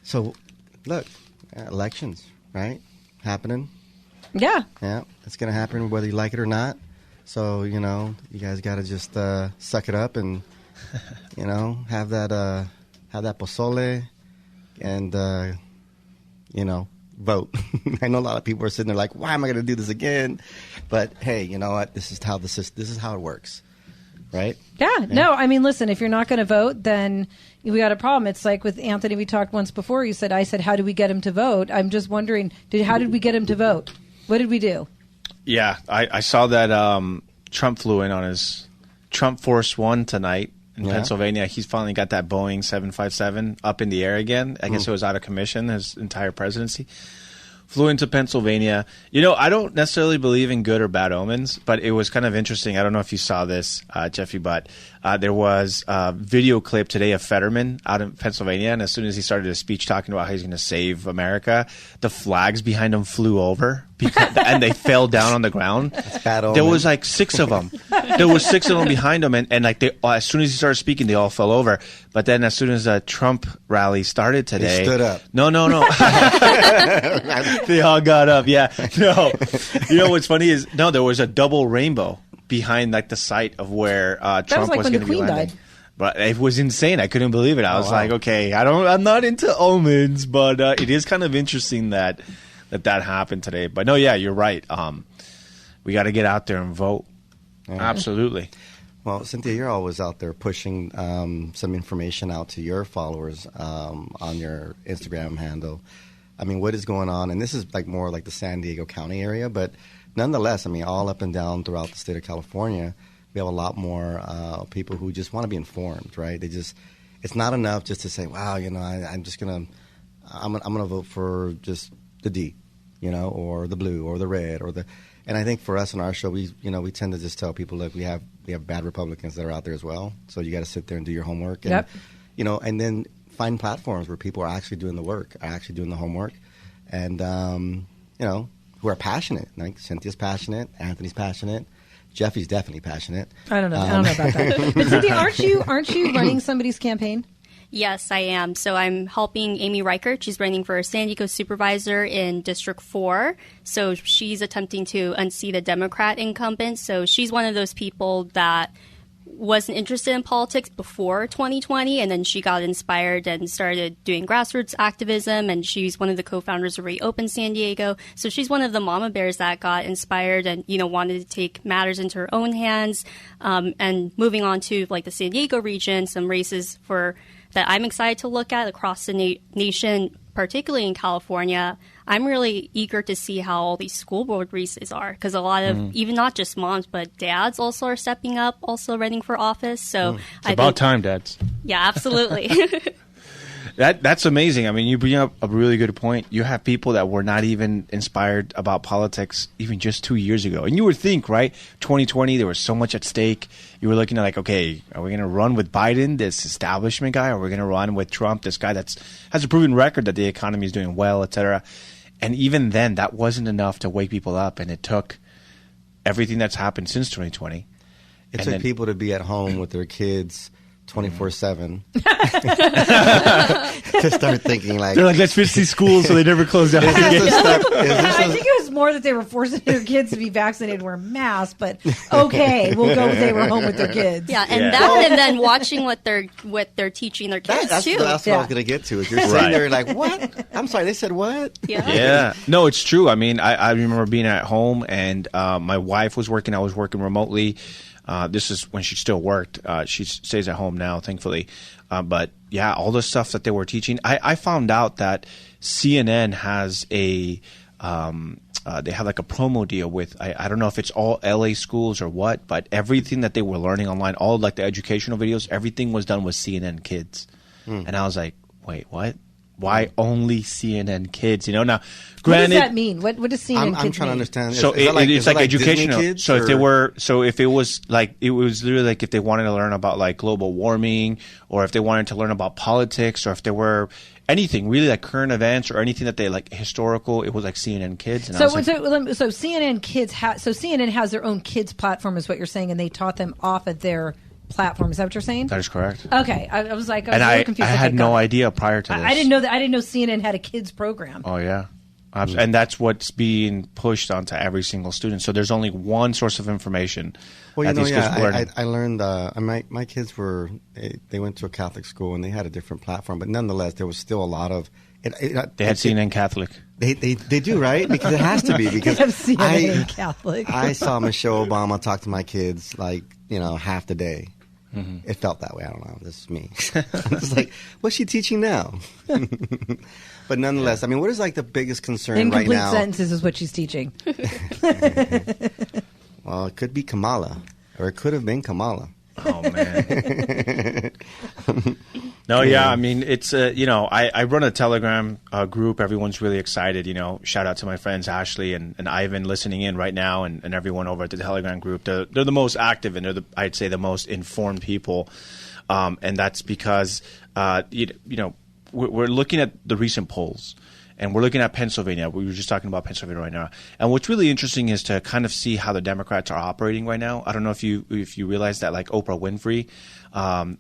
So, look, elections, right? Happening. Yeah. Yeah, it's going to happen whether you like it or not. So, you guys got to just suck it up and, have that pozole and, vote. I know a lot of people are sitting there like, why am I going to do this again? But, hey, you know what? This is how it works, right? Yeah. No, I mean, listen, if you're not going to vote, then we got a problem. It's like with Anthony, we talked once before. I said, how do we get him to vote? I'm just wondering, how did we get him to vote? What did we do? Yeah, I saw that Trump flew in on his Trump Force One tonight in Pennsylvania. He's finally got that Boeing 757 up in the air again. I guess it was out of commission his entire presidency. Flew into Pennsylvania. I don't necessarily believe in good or bad omens, but it was kind of interesting. I don't know if you saw this, Jeffy, but there was a video clip today of Fetterman out in Pennsylvania, and as soon as he started his speech talking about how he's going to save America, the flags behind him flew over and they fell down on the ground. That's bad omen. There was like 6 of them. There was 6 of them behind him, and like as soon as he started speaking, they all fell over. But then as soon as the Trump rally started today, they stood up. No. They all got up. Yeah. No. What's funny is there was a double rainbow behind like the site of where Trump was going to be landing. Died. But it was insane. I couldn't believe it. I was like, okay, I'm not into omens, but it is kind of interesting that happened today. But no, yeah, you're right. We got to get out there and vote. Yeah. Absolutely. Well, Cynthia, you're always out there pushing some information out to your followers on your Instagram handle. I mean, what is going on? And this is like more like the San Diego County area, but nonetheless, I mean, all up and down throughout the state of California, we have a lot more people who just want to be informed, right? It's not enough just to say, wow, I'm gonna vote for just the D, or the blue or the red and I think for us on our show, we tend to just tell people, look, we have bad Republicans that are out there as well. So you got to sit there and do your homework and, and then find platforms where people are actually doing the work, are actually doing the homework, and who are passionate. Like Cynthia's passionate, Anthony's passionate, Jeffy's definitely passionate. I don't know about that. But Cynthia, aren't you running somebody's campaign? Yes, I am. So I'm helping Amy Reichert. She's running for San Diego supervisor in District 4. So she's attempting to unseat a Democrat incumbent. So she's one of those people that wasn't interested in politics before 2020, and then she got inspired and started doing grassroots activism, and she's one of the co-founders of Reopen San Diego. So she's one of the mama bears that got inspired and, wanted to take matters into her own hands. And moving on to like the San Diego region, some races that I'm excited to look at across the nation, particularly in California. I'm really eager to see how all these school board races are, because a lot of, even not just moms, but dads also are stepping up, also running for office. So it's about time, dads. Yeah, absolutely. That's amazing. I mean, you bring up a really good point. You have people that were not even inspired about politics even just 2 years ago. And you would think, right, 2020, there was so much at stake. You were looking at like, okay, are we going to run with Biden, this establishment guy, or are we going to run with Trump, this guy that has a proven record that the economy is doing well, et cetera? And even then, that wasn't enough to wake people up. And it took everything that's happened since 2020. It took people to be at home with their kids 24/7 to start thinking like, they're like, let's fix these schools so they never close down. I think it was more that they were forcing their kids to be vaccinated and wear masks, but okay, we'll go with they were home with their kids. Yeah, and and then watching what they're teaching their kids too. That's what I was going to get to. Is you're sitting there like, what? I'm sorry, they said what? Yeah. No, it's true. I mean, I remember being at home and my wife was working. I was working remotely. This is when she still worked. She stays at home now, thankfully. But yeah, all the stuff that they were teaching. I found out that CNN has they have like a promo deal with, I don't know if it's all LA schools or what, but everything that they were learning online, all like the educational videos, everything was done with CNN Kids. And I was like, wait, what? Why only CNN Kids? Now, granted, what does that mean? What does CNN Kids I'm trying mean? to understand. So it's like educational. Kids, so if it was literally like if they wanted to learn about like global warming, or if they wanted to learn about politics, or if there were anything really like current events or anything that they like historical, it was like CNN Kids. And so CNN Kids, so CNN has their own kids platform, is what you're saying, and they taught them off of their platform. Is that what you're saying? That is correct. Okay, I was like, I was And a little I confused. had Okay, no got it. idea prior to this. I didn't know that. I didn't know CNN had a kids program. Oh, yeah. And that's what's being pushed onto every single student. So there's only one source of information. Well, that these kids are learning. I learned. My kids they went to a Catholic school and they had a different platform, but nonetheless, there was still a lot of. They had CNN Catholic. They do, right? Because it has to be. Because Have CNN Catholic. I saw Michelle Obama talk to my kids half the day. Mm-hmm. It felt that way. I don't know. This is me. It's like, what's she teaching now? But nonetheless, I mean, what is like the biggest concern Incomplete right now? sentences is what she's teaching. Well, it could be Kamala, or it could have been Kamala. Oh, man. No, yeah, I mean, it's, I run a Telegram group. Everyone's really excited, Shout out to my friends Ashley and Ivan listening in right now and everyone over at the Telegram group. They're the most active and they're, I'd say, the most informed people. And that's because, we're looking at the recent polls. And we're looking at Pennsylvania. We were just talking about Pennsylvania right now. And what's really interesting is to kind of see how the Democrats are operating right now. I don't know if you realize that, like, Oprah Winfrey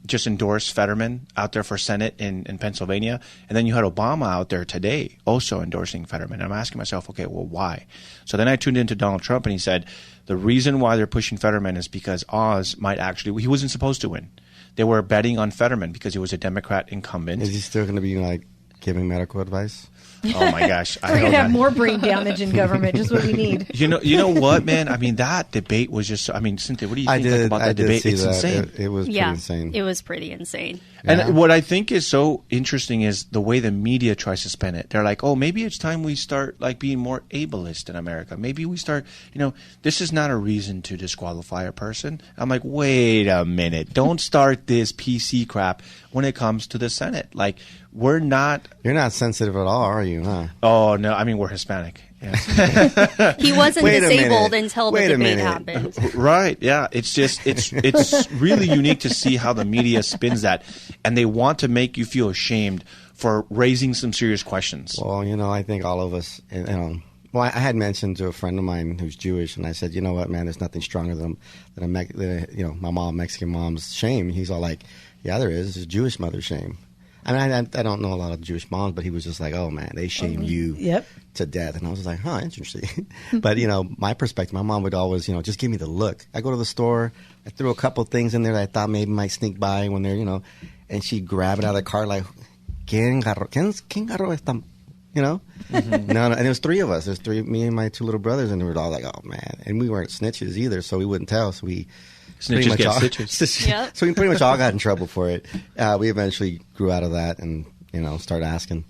just endorsed Fetterman out there for Senate in Pennsylvania. And then you had Obama out there today also endorsing Fetterman. And I'm asking myself, okay, well, why? So then I tuned into Donald Trump and he said the reason why they're pushing Fetterman is because Oz might actually – he wasn't supposed to win. They were betting on Fetterman because he was a Democrat incumbent. Is he still going to be, like, giving medical advice? Oh my gosh! We're gonna have more brain damage in government. Just what we need. You know what, man? I mean, that debate was just. I mean, Cynthia, what do you think about that debate? It's insane. It was pretty insane. It was pretty insane. And what I think is so interesting is the way the media tries to spin it. They're like, oh, maybe it's time we start like being more ableist in America. Maybe we start, this is not a reason to disqualify a person. I'm like, wait a minute. Don't start this PC crap when it comes to the Senate. Like, we're not. You're not sensitive at all, are you, huh? Oh, no. I mean, we're Hispanic. Yes. He wasn't disabled until the debate happened. Right. Yeah. It's just, it's really unique to see how the media spins that. And they want to make you feel ashamed for raising some serious questions. Well, I think all of us, well, I had mentioned to a friend of mine who's Jewish, and I said, you know what, man, there's nothing stronger than my Mexican mom's shame. He's all like, yeah, there is. It's Jewish mother's shame. I mean, I don't know a lot of Jewish moms, but he was just like, oh, man, they shame you to death. And I was like, huh, interesting. But, my perspective, my mom would always, just give me the look. I go to the store, I threw a couple things in there that I thought maybe might sneak by when they're, and she'd grab it out of the car like, ¿Quién agarró esta? Mm-hmm. No, and it was three of us. There's three, me and my two little brothers, and we were all like, oh, man. And we weren't snitches either, so we wouldn't tell. So we... Snitches get stitches. Yep. So we pretty much all got in trouble for it. We eventually grew out of that and, started asking.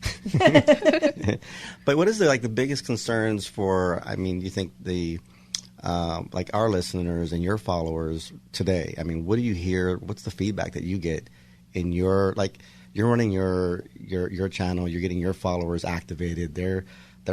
But what is the biggest concerns for, you think the, our listeners and your followers today? I mean, what do you hear? What's the feedback that you get in your, you're running your channel, you're getting your followers activated. They're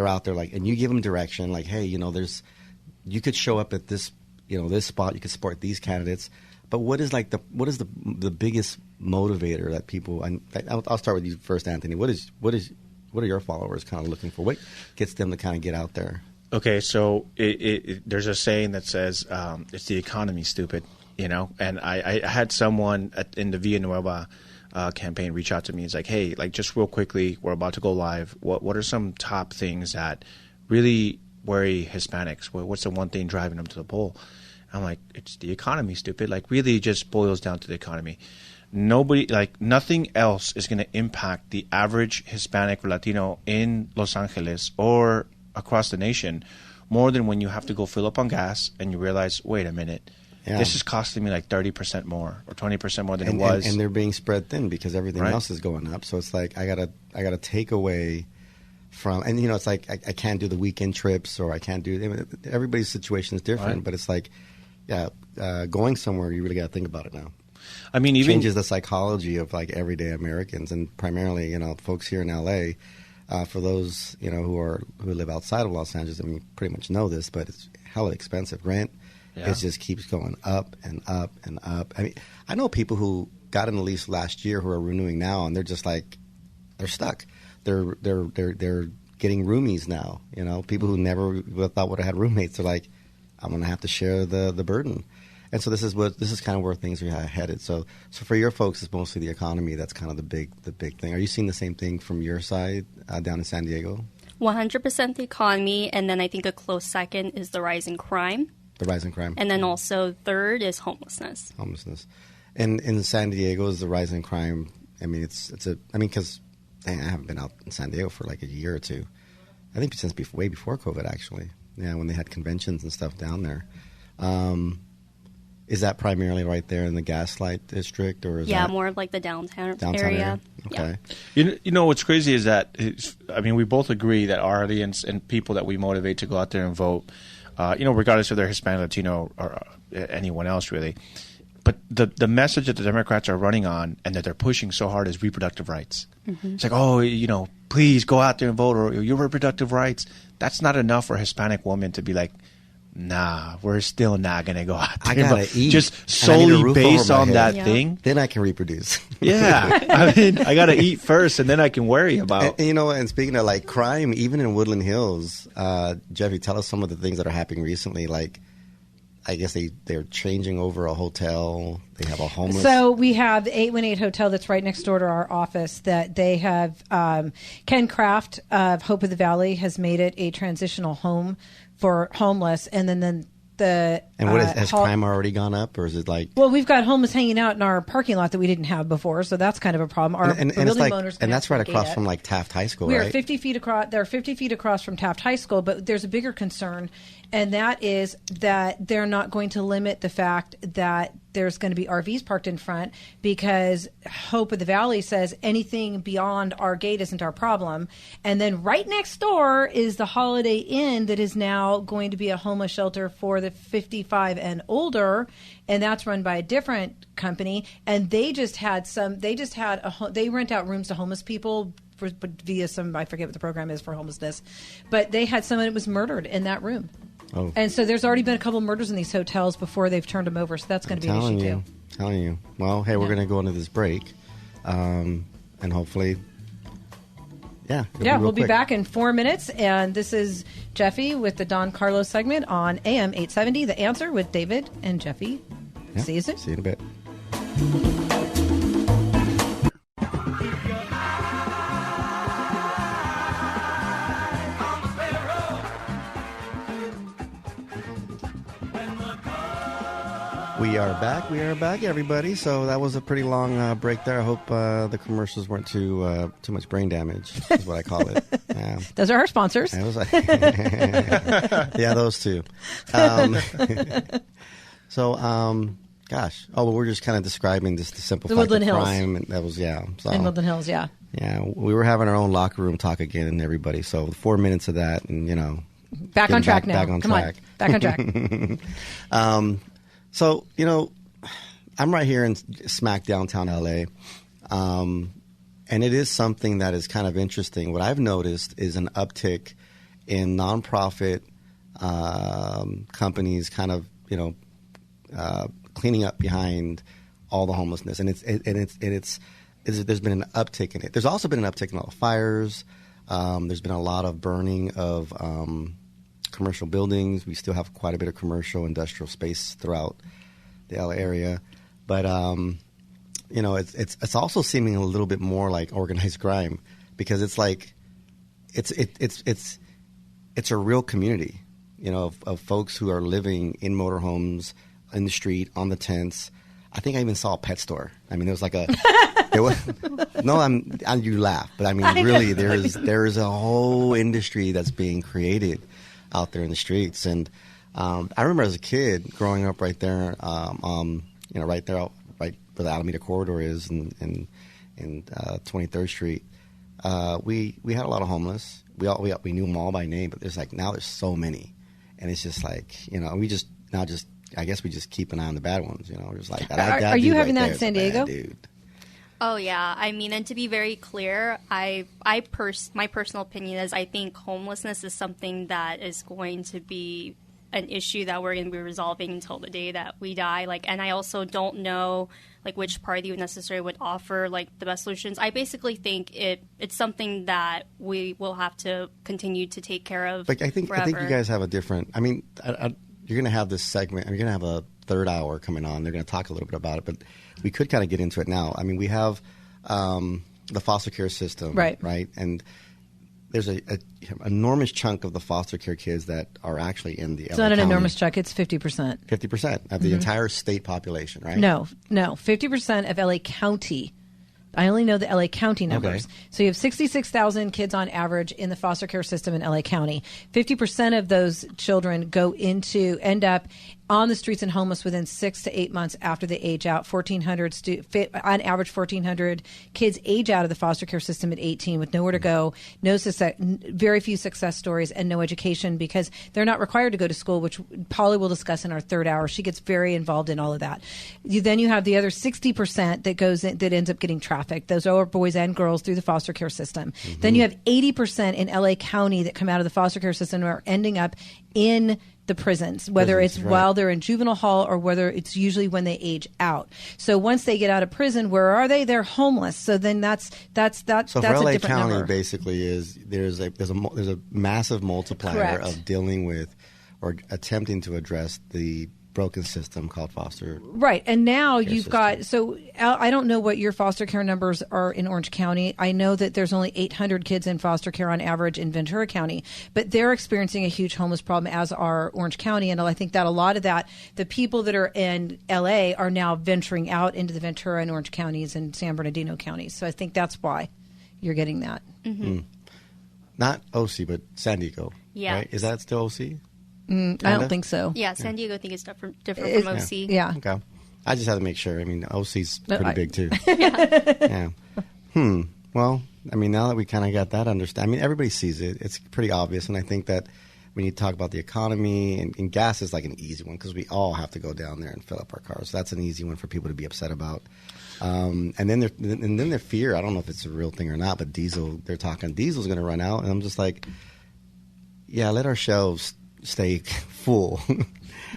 out there and you give them direction hey, you could show up at this this spot, you could support these candidates, but what is the biggest motivator that people? And I'll start with you first, Anthony. What are your followers kind of looking for? What gets them to kind of get out there? Okay, so there's a saying that says it's the economy, stupid. And I had someone in the Villanueva campaign reach out to me. It's like, hey, just real quickly, we're about to go live. What are some top things that really worry Hispanics? What's the one thing driving them to the poll? I'm like, it's the economy, stupid. Really just boils down to the economy. Nothing else is going to impact the average Hispanic or Latino in Los Angeles or across the nation more than when you have to go fill up on gas and you realize, wait a minute, this is costing me 30% more or 20% more than it was. And they're being spread thin because everything else is going up. So it's I gotta take away from, and it's I can't do the weekend trips, or I can't do, everybody's situation is different, right. But it's going somewhere, you really got to think about it now. I mean, even changes the psychology of everyday Americans, and primarily folks here in LA. For those who live outside of Los Angeles, pretty much know this, but it's hella expensive. Rent, it just keeps going up and up and up. I know people who got in the lease last year who are renewing now, and they're just they're stuck. They're getting roomies now. People who never thought would have had roommates are I'm going to have to share the burden. And so this is kind of where things are headed. So for your folks, it's mostly the economy that's kind of the big thing. Are you seeing the same thing from your side down in San Diego? 100% the economy, and then I think a close second is the rise in crime. The rise in crime. And then also third is homelessness. And in San Diego, is the rise in crime, I mean, because I haven't been out in San Diego for like a year or two. I think since way before COVID, actually. Yeah, when they had conventions and stuff down there. Is that primarily right there in the Gaslight District, or is that more of like the downtown area? Okay. Yeah. You know what's crazy is that we both agree that our audience and people that we motivate to go out there and vote, regardless if they're Hispanic, Latino, or anyone else really. But the message that the Democrats are running on and that they're pushing so hard is reproductive rights. Mm-hmm. It's like, please go out there and vote, or your reproductive rights. That's not enough for a Hispanic woman to be like, nah, we're still not going to go out there. I got to eat. Just solely based on that thing. Then I can reproduce. Yeah. I got to eat first, and then I can worry about. And speaking of like crime, even in Woodland Hills, Jeffy, tell us some of the things that are happening recently. Like, I guess they're changing over a hotel. They have a homeless. So we have the 818 Hotel that's right next door to our office that they have. Ken Kraft of Hope of the Valley has made it a transitional home for homeless. And then has crime already gone up, or is it like? Well, we've got homeless hanging out in our parking lot that we didn't have before, so that's kind of a problem. And that's right across from like Taft High School, right? We are 50 feet across. They're 50 feet across from Taft High School, but there's a bigger concern, and that is that they're not going to limit the fact that there's going to be RVs parked in front, because Hope of the Valley says anything beyond our gate isn't our problem. And then right next door is the Holiday Inn that is now going to be a homeless shelter for the 55 and older, and that's run by a different company. And they rent out rooms to homeless people via some, I forget what the program is for homelessness, but they had someone that was murdered in that room. Oh. And so there's already been a couple of murders in these hotels before they've turned them over. So that's going to be an issue too. Telling you. Well, hey, we're going to go into this break, and hopefully, we'll be back in 4 minutes. And this is Jeffy with the Don Carlos segment on AM 870, The Answer with David and Jeffy. Yeah. See you soon. See you in a bit. We are back, everybody. So that was a pretty long break there. I hope the commercials weren't too much brain damage, is what I call it. Yeah. Those are our sponsors. Those two. We're just kind of describing just to simplify the Woodland crime. Hills. That was, So, in Woodland Hills, yeah. Yeah, we were having our own locker room talk again, and everybody. So 4 minutes of that, and back on track now. Come on, back on track. So, I'm right here in smack downtown LA, and it is something that is kind of interesting. What I've noticed is an uptick in nonprofit companies kind of, cleaning up behind all the homelessness. And there's been an uptick in it. There's also been an uptick in all the fires. There's been a lot of burning of commercial buildings. We still have quite a bit of commercial industrial space throughout the LA area, but it's also seeming a little bit more like organized crime, because it's like it's a real community, of folks who are living in motorhomes, in the street, on the tents. I think I even saw a pet store. I mean, there was like you laugh, but I mean, really, there is a whole industry that's being created out there in the streets. And I remember as a kid growing up right there, right there, right where the Alameda corridor is, in 23rd Street. We had a lot of homeless. We knew them all by name, but now there's so many, and it's just like, I guess we just keep an eye on the bad ones. We're just like, are you having that in San Diego? Dude. Oh yeah, I mean, and to be very clear, my personal opinion is I think homelessness is something that is going to be an issue that we're going to be resolving until the day that we die. And I also don't know which party necessarily would offer the best solutions. I basically think it's something that we will have to continue to take care of. I think you guys have a different. I mean, you're going to have this segment. You're going to have third hour coming on. They're going to talk a little bit about it, but we could kind of get into it now. I mean, we have the foster care system, right? And there's an enormous chunk of the foster care kids that are actually in the LA It's not an County. enormous chunk. It's 50%. 50% of the entire state population, right? No. 50% of LA County. I only know the LA County numbers. Okay. So you have 66,000 kids on average in the foster care system in LA County. 50% of those children end up on the streets and homeless within 6 to 8 months after they age out. 1,400 on average, 1,400 kids age out of the foster care system at 18 with nowhere to go, no success, very few success stories, and no education because they're not required to go to school, which Polly will discuss in our third hour. She gets very involved in all of that. Then you have the other 60% that ends up getting trafficked. Those are boys and girls through the foster care system. Then you have 80% in LA County that come out of the foster care system and are ending up in the prisons, whether it's while they're in juvenile hall or whether it's usually when they age out. So once they get out of prison, where are they? They're homeless. So then that's So that's for a LA different County, number. basically, there's a massive multiplier Correct. of dealing with or attempting to address the broken system called foster. Right. And now you've system. got, so Al, I don't know what your foster care numbers are in Orange County. I know that there's only 800 kids in foster care on average in Ventura County, but they're experiencing a huge homeless problem, as are Orange County. And I think that a lot of that, the people that are in LA are now venturing out into the Ventura and Orange counties and San Bernardino counties. So I think that's why you're getting that. Not OC, but San Diego. Yeah. Right? Is that still OC? I don't think so. Yeah, San Diego I think is different from OC. Yeah. Okay. I just had to make sure. I mean, OC's No, pretty big too. Yeah. Well, I mean, now that we kind of got that understand, I mean, everybody sees it. It's pretty obvious, and I think that when you talk about the economy and gas is like an easy one because we all have to go down there and fill up our cars. So that's an easy one for people to be upset about. And then their fear. I don't know if it's a real thing or not, but diesel. They're talking diesel's going to run out, and I'm just like, yeah, let our shelves stay full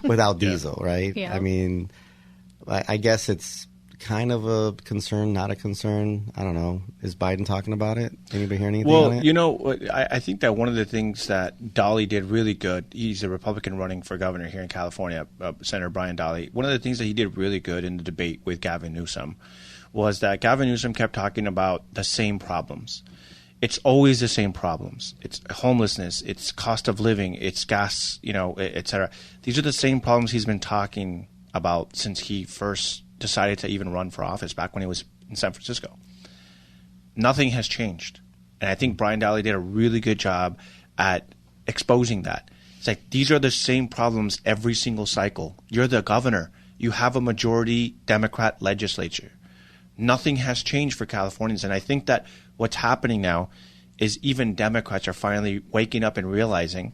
without diesel, right? Yeah. I mean, I guess it's kind of a concern, not a concern. I don't know. Is Biden talking about it? Anybody hear anything on it? Well, you know, I think that one of the things that Dolly did really good, he's a Republican running for governor here in California, Senator Brian Dolly. One of the things that he did really good in the debate with Gavin Newsom was that Gavin Newsom kept talking about the same problems. It's always the same problems. It's homelessness, it's cost of living, it's gas, et cetera. These are the same problems he's been talking about since he first decided to even run for office back when he was in San Francisco. Nothing has changed. And I think Brian Daly did a really good job at exposing that. It's like, these are the same problems every single cycle. You're the governor. You have a majority Democrat legislature. Nothing has changed for Californians. And I think that what's happening now is even Democrats are finally waking up and realizing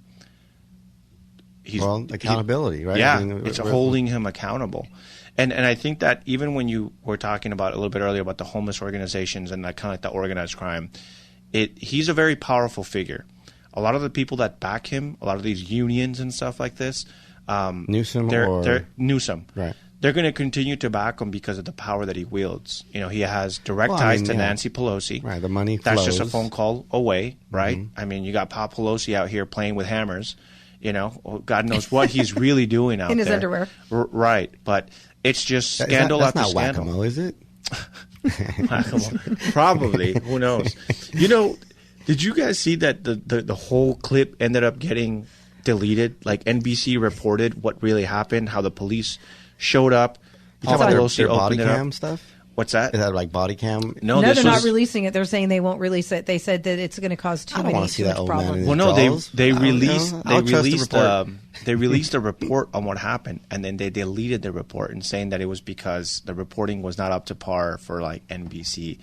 accountability, right? Yeah, I mean, it's holding him accountable. And I think that even when you were talking about a little bit earlier about the homeless organizations and that kind of like the organized crime, he's a very powerful figure. A lot of the people that back him, a lot of these unions and stuff like this, Newsom, they're Newsom. Right. They're going to continue to back him because of the power that he wields. He has direct ties to Nancy Pelosi. Right, the money flows. That's just a phone call away, right? Mm-hmm. I mean, you got Pop Pelosi out here playing with hammers. God knows what he's really doing out there. In his underwear. Right, but it's just scandal that's after not scandal. Whack-a-mole, is it? Whack-a-mole. Probably. Who knows? Did you guys see that the whole clip ended up getting deleted? Like NBC reported what really happened, how the police showed up. You talking about their body cam stuff? What's that? Is that like body cam? No, they're not releasing it. They're saying they won't release it. They said that it's going to cause too much problems. Well, no, they released a report on what happened, and then they deleted the report and saying that it was because the reporting was not up to par for like NBC.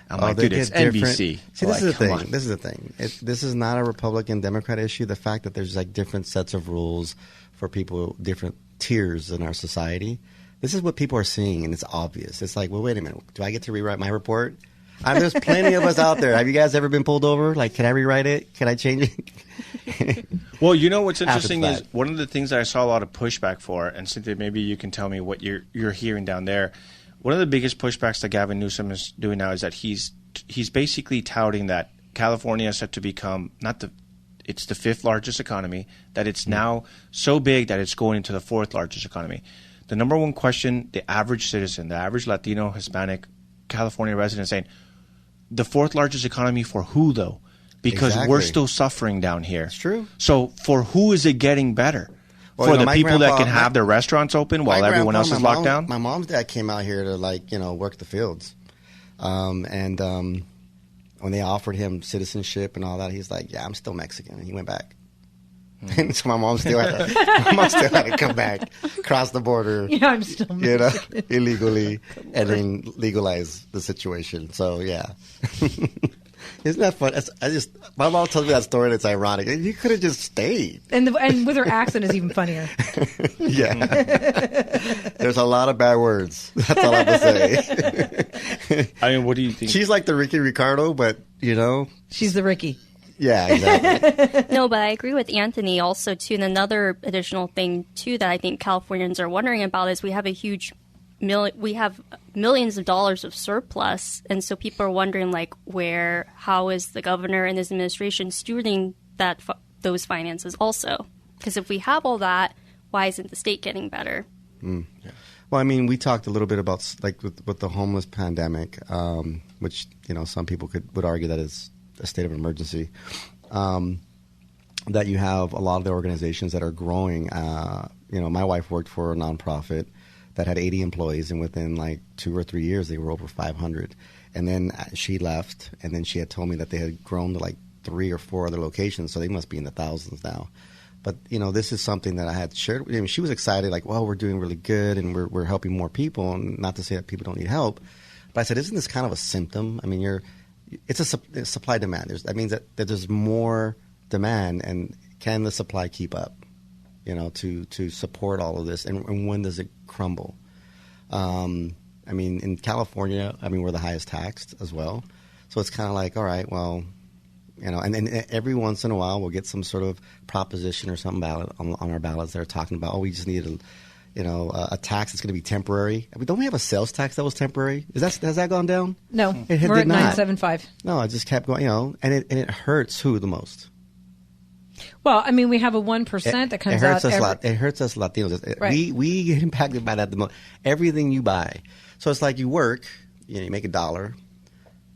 I'm like, dude, it's NBC. See, this is the thing. This is the thing. This is not a Republican Democrat issue. The fact that there's like different sets of rules for people, different tiers in our society. This is what people are seeing, and it's obvious. It's like, well, wait a minute. Do I get to rewrite my report? There's plenty of us out there. Have you guys ever been pulled over? Like, can I rewrite it? Can I change it? Well, what's interesting is one of the things that I saw a lot of pushback for, and Cynthia, maybe you can tell me what you're hearing down there. One of the biggest pushbacks that Gavin Newsom is doing now is that he's basically touting that California is set to become it's the fifth largest economy, that it's now so big that it's going into the fourth largest economy. the number one question the average citizen, the average Latino, Hispanic, California resident is saying, the fourth largest economy for who, though? Because we're still suffering down here. It's true. So for who is it getting better? Well, for the people that can have their restaurants open while everyone else is locked down? My mom's dad came out here to, work the fields. And when they offered him citizenship and all that, he's like, yeah, I'm still Mexican. And he went back. And so my mom still had to come back, cross the border. Yeah, I'm still Mexican. Illegally, and then legalize the situation. So, yeah. Isn't that fun? My mom tells me that story and it's ironic. You could have just stayed. And with her accent is even funnier. Yeah. There's a lot of bad words. That's all I have to say. I mean, what do you think? She's like the Ricky Ricardo, but, She's the Ricky. Yeah, exactly. No, but I agree with Anthony also, too. And another additional thing, too, that I think Californians are wondering about is we have we have millions of dollars of surplus. And so people are wondering, how is the governor and his administration stewarding those finances also? Because if we have all that, why isn't the state getting better? Mm. Yeah. Well, I mean, we talked a little bit about, with the homeless pandemic, which, some people would argue that is a state of emergency, that you have a lot of the organizations that are growing. My wife worked for a nonprofit that had 80 employees, and within 2 or 3 years, they were over 500. And then she left, and then she had told me that they had grown to 3 or 4 other locations, so they must be in the thousands now. But, this is something that I had shared. I mean, she was excited, we're doing really good, and we're helping more people, and not to say that people don't need help. But I said, isn't this kind of a symptom? I mean, it's a supply demand. That means that there's more demand, and can the supply keep up? To support all of this, and when does it crumble? I mean, in California, we're the highest taxed as well, so it's kind of all right, well, and then every once in a while we'll get some sort of proposition or something ballot on our ballots that are talking about, we just need a tax that's going to be temporary. I mean, don't we have a sales tax that was temporary? Has that gone down? No, we're at 975. No, it just kept going. And it hurts who the most? Well, I mean, we have a 1% that comes out. It hurts us Latinos. Right. We get impacted by that the most. Everything you buy. So it's like you work, you make $1.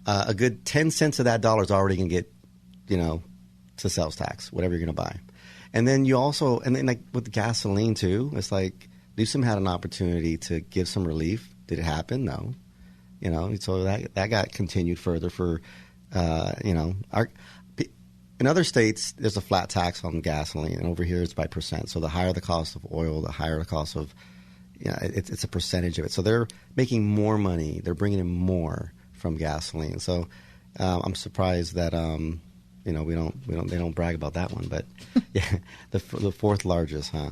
A good 10 cents of that dollar is already going to get, to sales tax, whatever you're going to buy. And then you also, with the gasoline too, it's like Newsom had an opportunity to give some relief. Did it happen? No. So that got continued further for, in other states, there's a flat tax on gasoline, and over here it's by percent. So the higher the cost of oil, the higher the cost of, it's a percentage of it. So they're making more money. They're bringing in more from gasoline. So I'm surprised that they don't brag about that one. But yeah, the fourth largest, huh?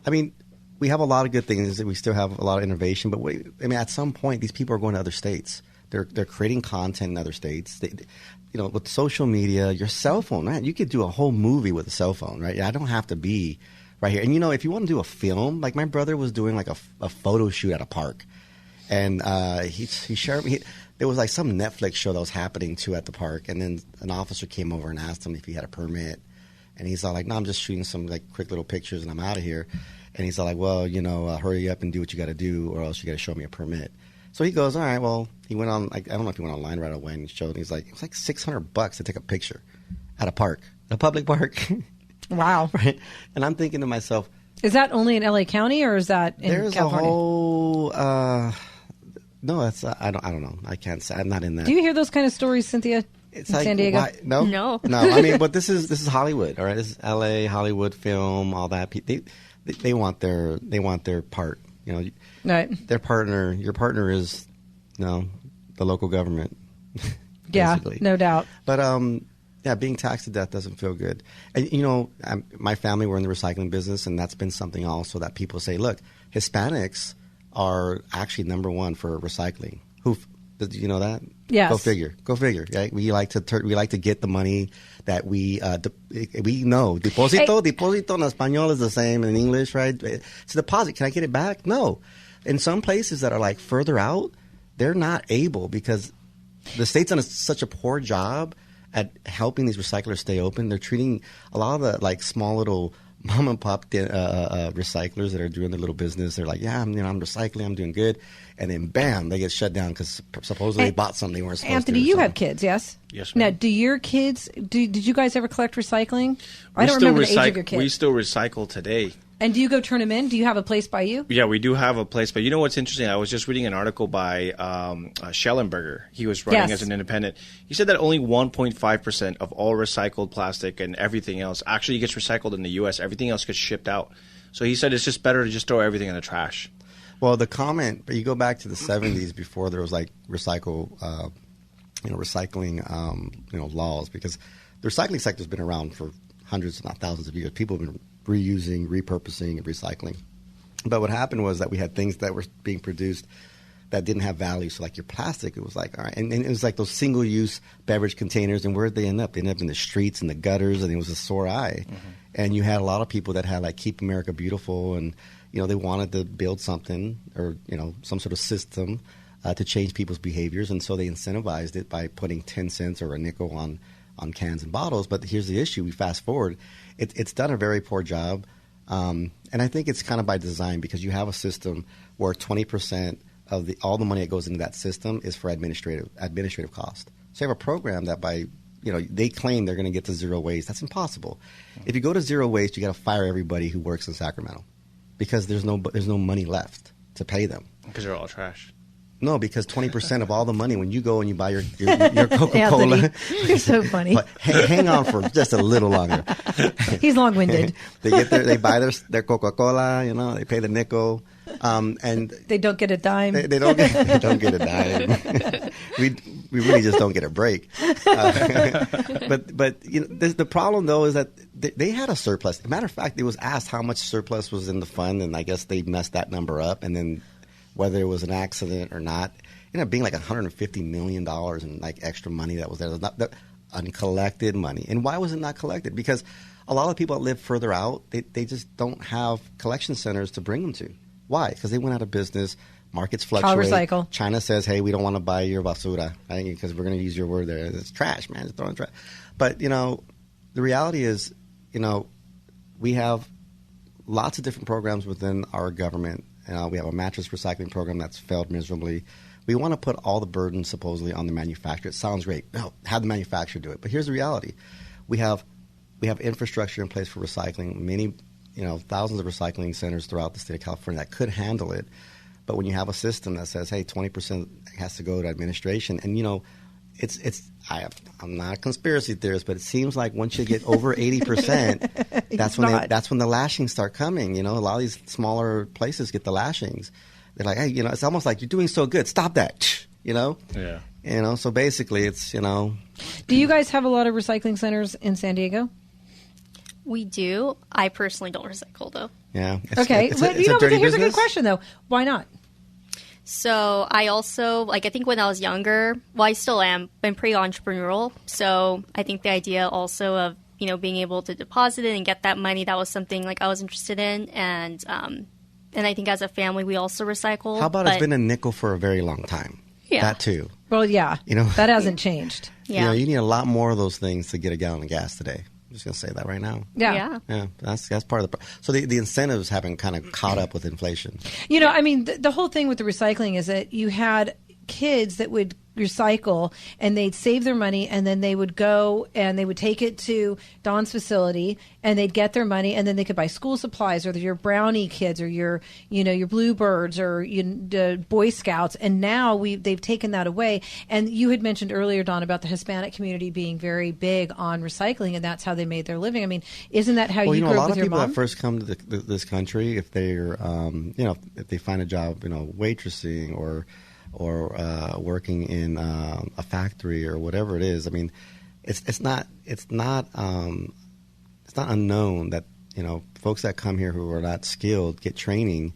I mean, we have a lot of good things. We still have a lot of innovation. But at some point, these people are going to other states. They're creating content in other states. With social media, your cell phone, right? You could do a whole movie with a cell phone, right? I don't have to be right here. And, if you want to do a film, my brother was doing a photo shoot at a park. And he shared me. There was some Netflix show that was happening too at the park. And then an officer came over and asked him if he had a permit. And he's all no, I'm just shooting some quick little pictures and I'm out of here. And he's all well, hurry up and do what you got to do or else you got to show me a permit. So he goes, all right, well, he went on, I don't know if he went online right away and showed, he's it was $600 to take a picture at a park, a public park. Wow. Right? And I'm thinking to myself. Is that only in LA County or is that in there's California? A whole, no, that's, I don't know. I can't say, I'm not in that. Do you hear those kind of stories, Cynthia? It's in San Diego? Why? No. No. I mean, but this is Hollywood, all right? This is LA, Hollywood film, all that. They want their part, Right. Your partner is, the local government. Yeah, no doubt. But being taxed to death doesn't feel good. And my family were in the recycling business, and that's been something also that people say. Look, Hispanics are actually number one for recycling. Did you know that? Yes. Go figure. Right? We like to get the money that we know. Deposito in Espanol is the same in English, right? It's a deposit. Can I get it back? No. In some places that are further out, they're not able because the state's done such a poor job at helping these recyclers stay open. They're treating a lot of the small little mom and pop recyclers that are doing their little business. They're like, yeah, I'm recycling, I'm doing good. And then, bam, they get shut down because supposedly they bought something they weren't supposed Anthony, to. you have kids, yes? Yes, ma'am. Now, do your kids, did you guys ever collect recycling? I don't remember the age of your kids. We still recycle today. And do you go turn them in? Do you have a place by you? Yeah, we do have a place. But you know what's interesting? I was just reading an article by Schellenberger. He was running as an independent. He said that only 1.5% of all recycled plastic and everything else actually gets recycled in the U.S. Everything else gets shipped out. So he said it's just better to just throw everything in the trash. Well, the comment, but you go back to the 70s before there was like recycling laws, because the recycling sector's been around for hundreds, if not thousands of years. People have been reusing, repurposing, and recycling. But what happened was that we had things that were being produced that didn't have value. So like your plastic, it was like, all right. And it was like those single-use beverage containers. And where'd they end up? They ended up in the streets and the gutters, and it was a sore eye. Mm-hmm. And you had a lot of people that had like Keep America Beautiful, and they wanted to build something or some sort of system to change people's behaviors. And so they incentivized it by putting 10 cents or a nickel on cans and bottles. But here's the issue. We fast forward. It's done a very poor job. And I think it's kind of by design, because you have a system where 20% of all the money that goes into that system is for administrative cost. So you have a program that they claim they're going to get to zero waste. That's impossible. If you go to zero waste, you got to fire everybody who works in Sacramento, because there's no money left to pay them. Because they're all trash. No, because 20% of all the money, when you go and you buy your Coca-Cola. You're so funny. Hang on for just a little longer. He's long-winded. They buy their Coca-Cola, they pay the nickel. And they don't get a dime. They don't get a dime. we really just don't get a break. But the problem though is that they had a surplus. As a matter of fact, it was asked how much surplus was in the fund, and I guess they messed that number up. And then whether it was an accident or not, it ended up being like $150 million in like extra money that was there. That uncollected money. And why was it not collected? Because a lot of people that live further out, they just don't have collection centers to bring them to. Why? Because they went out of business. Markets fluctuate. I'll recycle. China says, hey, we don't want to buy your basura, right? Because we're going to use your word there. It's trash, man. It's throwing trash. But, the reality is, we have lots of different programs within our government. We have a mattress recycling program that's failed miserably. We want to put all the burden supposedly on the manufacturer. It sounds great. No, have the manufacturer do it. But here's the reality. We have infrastructure in place for recycling. Many thousands of recycling centers throughout the state of California that could handle it. But when you have a system that says, hey, 20% has to go to administration, and, I'm not a conspiracy theorist, but it seems like once you get over 80%, that's when the lashings start coming. A lot of these smaller places get the lashings. They're like, hey, it's almost like you're doing so good. Stop that, Yeah. So basically it's, Do you guys have a lot of recycling centers in San Diego? We do. I personally don't recycle, though. Yeah. Okay. But here's a good question, though. Why not? So I also, I think when I was younger, I still am, I'm pretty entrepreneurial. So I think the idea also of, being able to deposit it and get that money, that was something I was interested in. And I think as a family, we also recycle. How about it's been a nickel for a very long time? Yeah. That too. Well, yeah. That hasn't changed. Yeah. You need a lot more of those things to get a gallon of gas today. I'm just going to say that right now. Yeah. That's part of the so the incentives haven't kind of caught up with inflation. The whole thing with the recycling is that you had kids that would recycle and they'd save their money, and then they would go and they would take it to Don's facility and they'd get their money, and then they could buy school supplies, or your brownie kids, or your bluebirds, or the Boy Scouts. And now they've taken that away. And you had mentioned earlier, Don, about the Hispanic community being very big on recycling, and that's how they made their living. I mean, isn't that how you grew up with your mom? A lot of people that first come to this country, if they're if they find a job, waitressing or working in a factory or whatever it is. I mean, it's not unknown that folks that come here who are not skilled get training,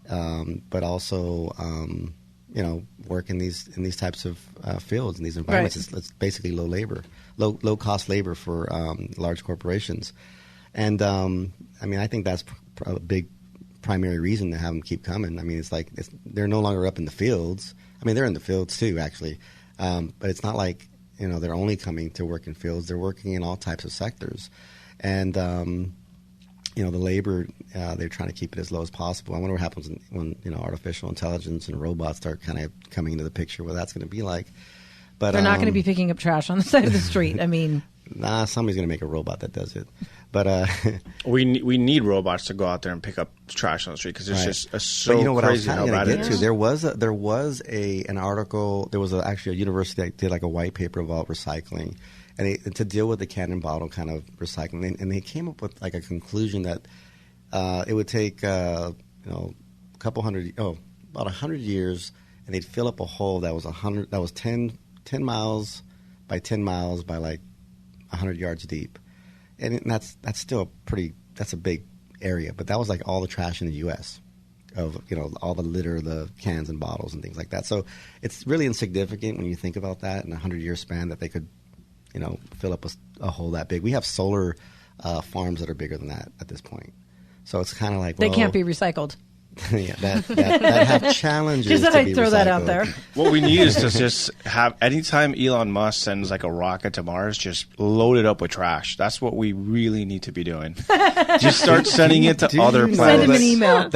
but also work in these types of fields, in these environments. Right. It's basically low cost labor for large corporations, and I think that's a big primary reason to have them keep coming. I mean, they're no longer up in the fields. I mean, they're in the fields too, actually, but it's not like they're only coming to work in fields. They're working in all types of sectors, and the labor, they're trying to keep it as low as possible. I wonder what happens when artificial intelligence and robots start kind of coming into the picture, what that's going to be like. But they're not going to be picking up trash on the side of the street. I mean, somebody's going to make a robot that does it. But we need robots to go out there and pick up trash on the street because it's just so what crazy I was how bad it get is. to? There was an article. There was actually a university that did like a white paper about recycling, and to deal with the cannon bottle kind of recycling, and they came up with like a conclusion that it would take about 100 years, and they'd fill up a hole that was 10 by 10 miles by like 100 yards deep. And that's still that's a big area, but that was like all the trash in the U.S. of all the litter, the cans and bottles and things like that. So it's really insignificant when you think about that in a 100-year span that they could fill up a hole that big. We have solar farms that are bigger than that at this point. So it's kind of like they can't be recycled. Yeah, that have challenges. Just thought I'd throw that out there. What we need is to just have, anytime Elon Musk sends like a rocket to Mars, just load it up with trash. That's what we really need to be doing. Just start sending it to other planets. Send him an email.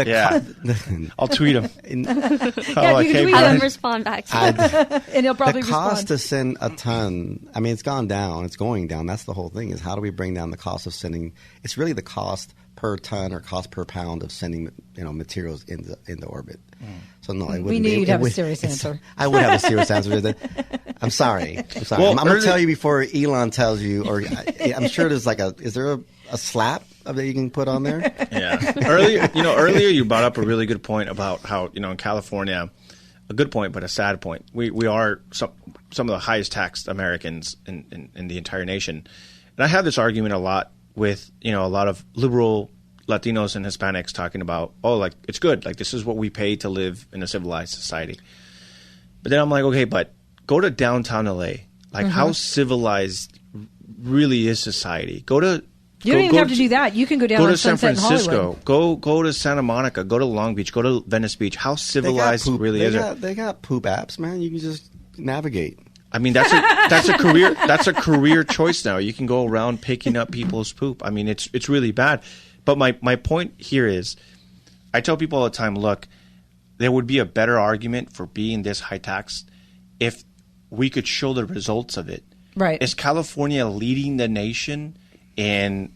I'll tweet him. You can tweet Have him. him respond back to you. And he'll probably the cost respond. to send a ton, I mean, it's gone down. It's going down. That's the whole thing, is how do we bring down the cost of sending? It's really the cost per ton or cost per pound of sending materials into orbit. So no, it we knew you'd have a serious answer. I would have a serious answer. I'm sorry. Well, I'm going to tell you before Elon tells you, or I'm sure there's like is there a slap that you can put on there? Yeah. Earlier you brought up a really good point about how in California, a good point but a sad point. We are some of the highest taxed Americans in the entire nation, and I have this argument a lot with a lot of liberal Latinos and Hispanics talking about, it's good, like this is what we pay to live in a civilized society. But then I'm like, okay, but go to downtown LA. Like how civilized really is society? You don't even have to do that. You can go down to San Francisco. Go to Santa Monica. Go to Long Beach. Go to Venice Beach. How civilized really is it? They got poop apps, man. You can just navigate. I mean, that's a career. That's a career choice now. You can go around picking up people's poop. I mean, it's really bad. But my point here is, I tell people all the time, look, there would be a better argument for being this high taxed if we could show the results of it. Right. Is California leading the nation in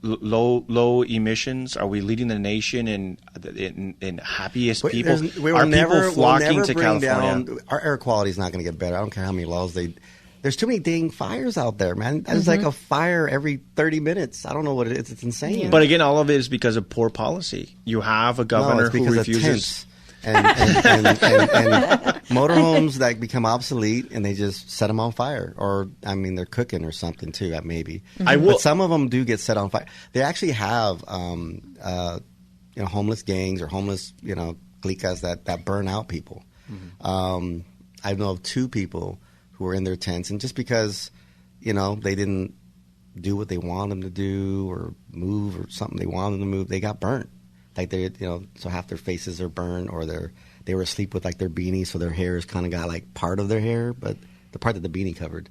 low emissions? Are we leading the nation in happiest people? Are people flocking to California? Our air quality is not going to get better. I don't care how many laws there's too many dang fires out there, man. There's like a fire every 30 minutes. I don't know what it is. It's insane. But again, all of it is because of poor policy. You have a governor who refuses. And motorhomes that become obsolete, and they just set them on fire. Or, I mean, they're cooking or something, too, maybe. But some of them do get set on fire. They actually have, homeless gangs or homeless, clicas that burn out people. I know of 2 people who were in their tents, and just because, they didn't do what they wanted them to do or move or something they wanted them to move, they got burnt. Like so half their faces are burned, or they were asleep with like their beanie, so their hair has kind of got like part of their hair, but the part that the beanie covered,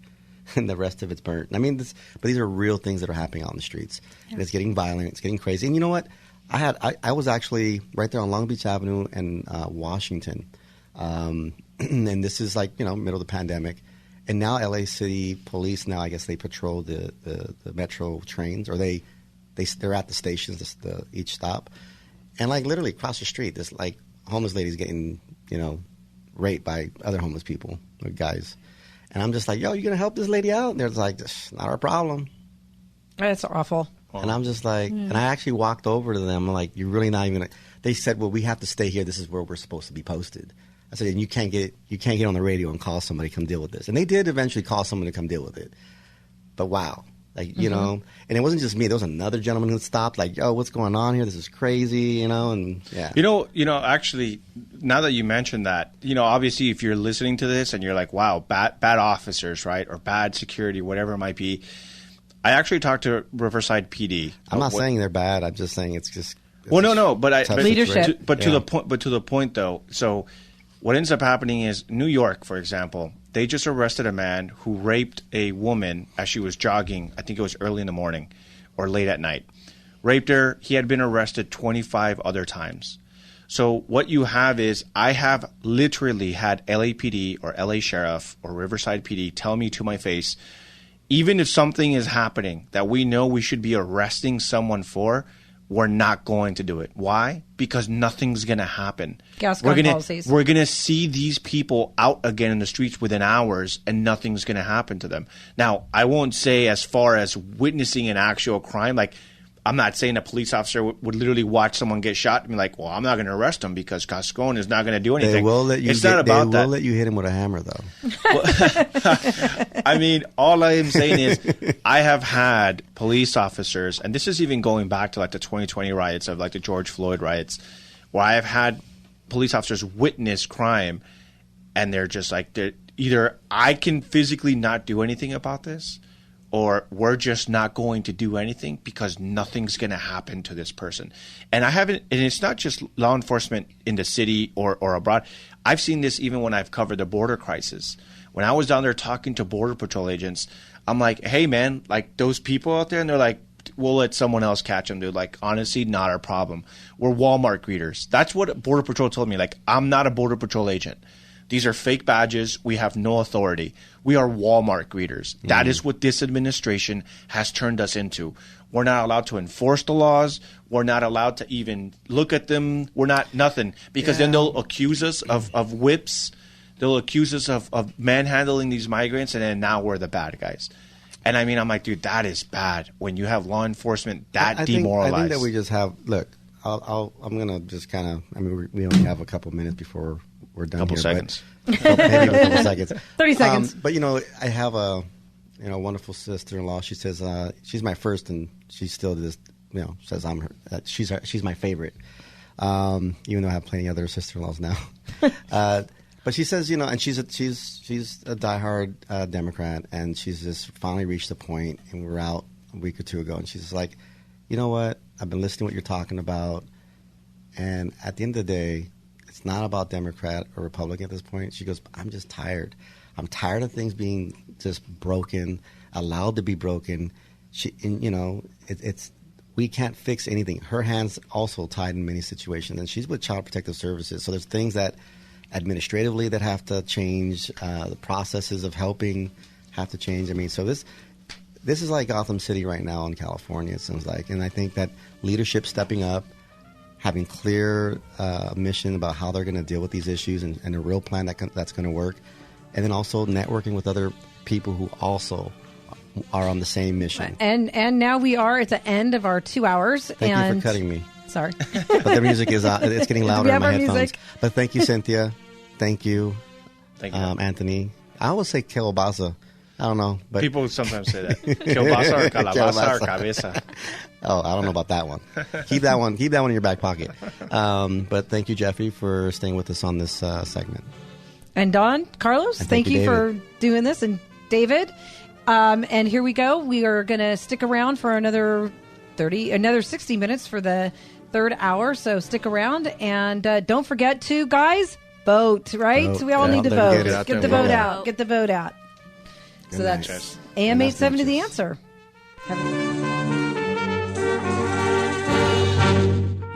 and the rest of it's burnt. I mean, but these are real things that are happening on the streets, and it's getting violent, it's getting crazy. And you know what? I was actually right there on Long Beach Avenue in Washington, and this is like middle of the pandemic. And now LA City Police, now I guess they patrol the metro trains, or they're at the stations, each stop. And like literally across the street, this like homeless lady's getting, raped by other homeless people or guys. And I'm just like, yo, you going to help this lady out? And they're like, this is not our problem. That's awful. And I'm just like, and I actually walked over to them. I'm like, you're really not even, they said, well, we have to stay here. This is where we're supposed to be posted. I said, and you can't get on the radio and call somebody to come deal with this. And they did eventually call someone to come deal with it. But wow. Like, and it wasn't just me. There was another gentleman who stopped, like, yo, what's going on here? This is crazy, and yeah. Actually, now that you mentioned that, obviously if you're listening to this and you're like, wow, bad officers, right? Or bad security, whatever it might be. I actually talked to Riverside PD. I'm not saying they're bad. I'm just saying it's just. Well, no, but leadership. To the point though. So what ends up happening is New York, for example, they just arrested a man who raped a woman as she was jogging. I think it was early in the morning or late at night. raped her. He had been arrested 25 other times. So what you have is I have literally had LAPD or LA Sheriff or Riverside PD tell me to my face, even if something is happening that we know we should be arresting someone for, we're not going to do it. Why? Because nothing's going to happen. Gas gun policies. We're going to see these people out again in the streets within hours, and nothing's going to happen to them. Now, I won't say as far as witnessing an actual crime. Like, I'm not saying a police officer would literally watch someone get shot and be like, well, I'm not going to arrest him because Gascon is not going to do anything. They will let you let you hit him with a hammer, though. I mean, all I am saying is I have had police officers, and this is even going back to like the 2020 riots of like the George Floyd riots, where I have had police officers witness crime, and they're just like, either I can physically not do anything about this, or we're just not going to do anything because nothing's going to happen to this person. And and it's not just law enforcement in the city or abroad. I've seen this even when I've covered the border crisis. When I was down there talking to Border Patrol agents, I'm like, hey, man, like those people out there, and they're like, we'll let someone else catch them, dude. Like, honestly, not our problem. We're Walmart greeters. That's what Border Patrol told me. Like, I'm not a Border Patrol agent. These are fake badges. We have no authority. We are Walmart greeters. That is what this administration has turned us into. We're not allowed to enforce the laws. We're not allowed to even look at them. We're not nothing. Because then they'll accuse us of whips. They'll accuse us of manhandling these migrants, and then now we're the bad guys. And I mean, I'm like, dude, that is bad. When you have law enforcement that demoralized. I think that we just have, look, I'm going to just kind of, I mean, we only have a couple minutes before we're done couple here. Seconds. Maybe a couple seconds. 30 seconds. But, I have a wonderful sister-in-law. She says she's my first, and she still just, says I'm her. She's my favorite, even though I have plenty other sister-in-laws now. But she says, and she's a diehard Democrat, and she's just finally reached the point, and we were out a week or two ago, and she's just like, you know what? I've been listening to what you're talking about, and at the end of the day, it's not about Democrat or Republican at this point. She goes, I'm just tired. I'm tired of things being just broken, allowed to be broken. We can't fix anything. Her hands also tied in many situations, and she's with Child Protective Services. So there's things that administratively that have to change. The processes of helping have to change. I mean, so this is like Gotham City right now in California, it seems like. And I think that leadership stepping up, having clear mission about how they're going to deal with these issues and a real plan that's going to work. And then also networking with other people who also are on the same mission. And now we are at the end of our 2 hours. Thank you for cutting me. Sorry. But the music is it's getting louder in my headphones. Music? But thank you, Cynthia. Thank you. Thank you. Anthony. I always say Cabassa. I don't know. But people sometimes say that. Cabassa or Cabassa or Cabeza. Oh, I don't know about that one. Keep that one in your back pocket. But thank you, Jeffrey, for staying with us on this segment. And Don, Carlos, and thank you for doing this. And David, and here we go. We are going to stick around for another 60 minutes for the third hour. So stick around, and don't forget to, guys, vote. Right? Vote. So we all need to vote. Get the vote out. Get the vote out. So that's AM 870 The Answer.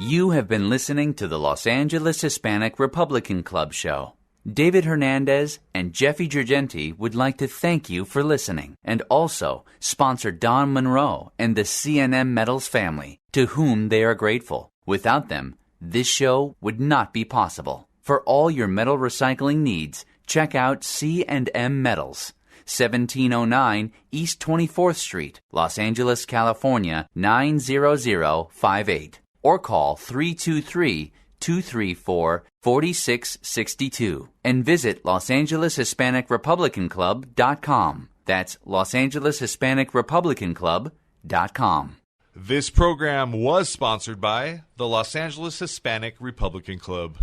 You have been listening to the Los Angeles Hispanic Republican Club show. David Hernandez and Jeffy Girgenti would like to thank you for listening, and also sponsor Don Monroe and the CNM Metals family, to whom they are grateful. Without them, this show would not be possible. For all your metal recycling needs, check out C&M Metals, 1709 East 24th Street, Los Angeles, California, 90058. Or call 323-234-4662 and visit LosAngelesHispanicRepublicanClub.com. That's LosAngelesHispanicRepublicanClub.com. This program was sponsored by the Los Angeles Hispanic Republican Club.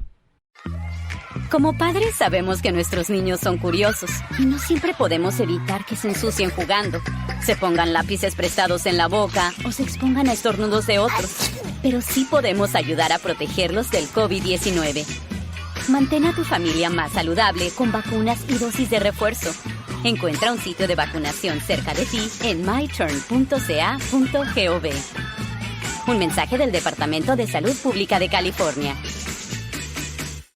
Como padres sabemos que nuestros niños son curiosos y no siempre podemos evitar que se ensucien jugando, se pongan lápices prestados en la boca o se expongan a estornudos de otros. Pero sí podemos ayudar a protegerlos del COVID-19. Mantén a tu familia más saludable con vacunas y dosis de refuerzo. Encuentra un sitio de vacunación cerca de ti en myturn.ca.gov. Un mensaje del Departamento de Salud Pública de California.